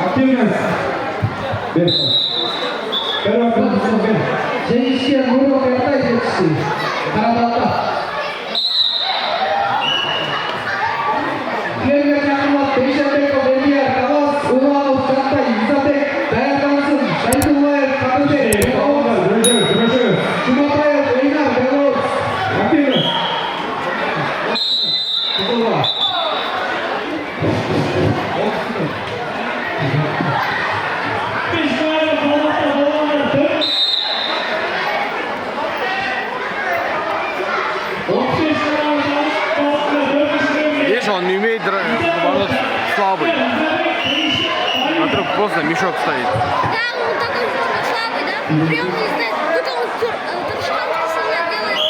Активность. Жеңишке мурок эртай жетишти. Карабатта. Келге жакынлап Бейшенбеков Эмиер Калас Уланов Жантай Изабек даярдансын. Шайдуллаев Кадырбек Жуматаев Эйнар Белорус. Активность. Видишь, он не умеет ворот слабый. Вокруг просто мешок стоит. Да, он такой слабый, да? Прием не знает. Тут он торшанский сильно делает.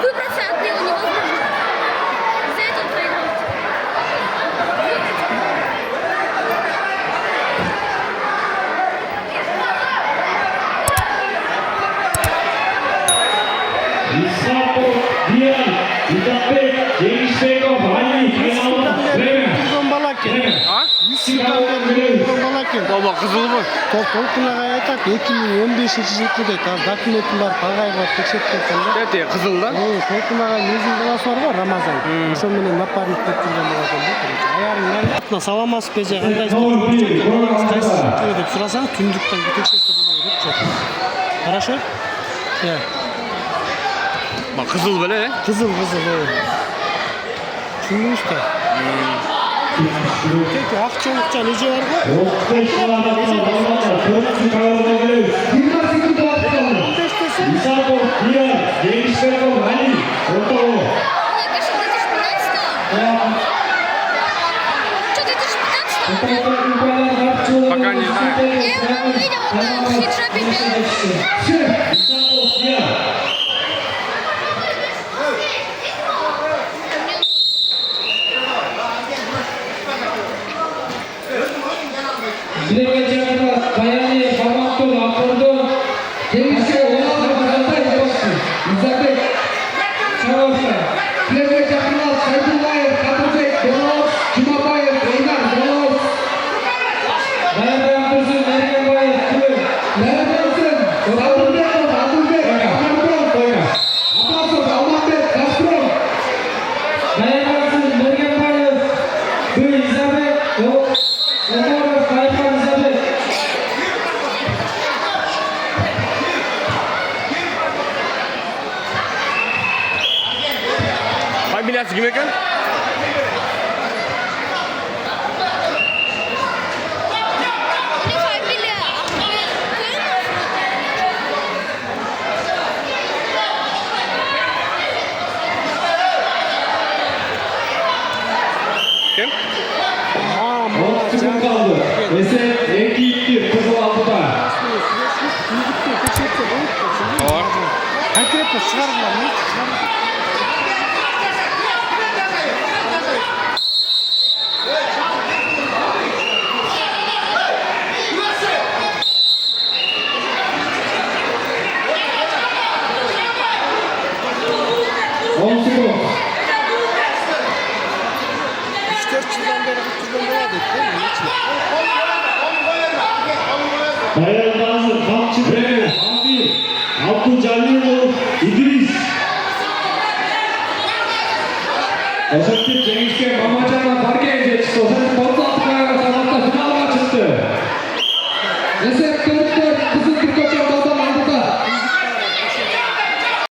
Выбраться от него невозможно. За это он проигрывает. Баба кызыл мы? Толкунаға айтат 2015-жылы дейт. Az документин бар пагайга текшерип кеткен да. Эти кызыл да? Толкунаға мезгил баласы бар го, Рамазан. Ошол менен напарник деп жүргөн болгон да. Аярын саламатсыз бе же кандай кайсы деп сурасаң, түндүктөн текшерсе болот деп жок. Хорошо? Кызыл беле? Кызыл. Түндүңүз да. Tek akçalıkça nece var mı? Пока не знаю. Я его видел, он в хиджабе белый. Билеге жакында баяны форматтуу акырды. Жеңишке Уланов Жантай Изабек Чавашта. Билеге жакында Шайдуллаев Кадырбек Белорус Жумабаев Эйнар Белорус. Даярдансын Эркинбаев Күрөш. Даярдансын Кадырбеков Адылбек Амарбек. Апасов Алматбек Газпром. Даярдансын Эркинбаев Изабек Фамилиясы ким экен? Ким? Эсен 2-2 кызыл алдыда. Конкретно шығарылар ма? Даярдансын Камчыбек Амир Алтынжалилов Идрис. Ошентип жеңишке Мамажанов Арген жетишти. Ошентип 36 салмакта финалга чыкты.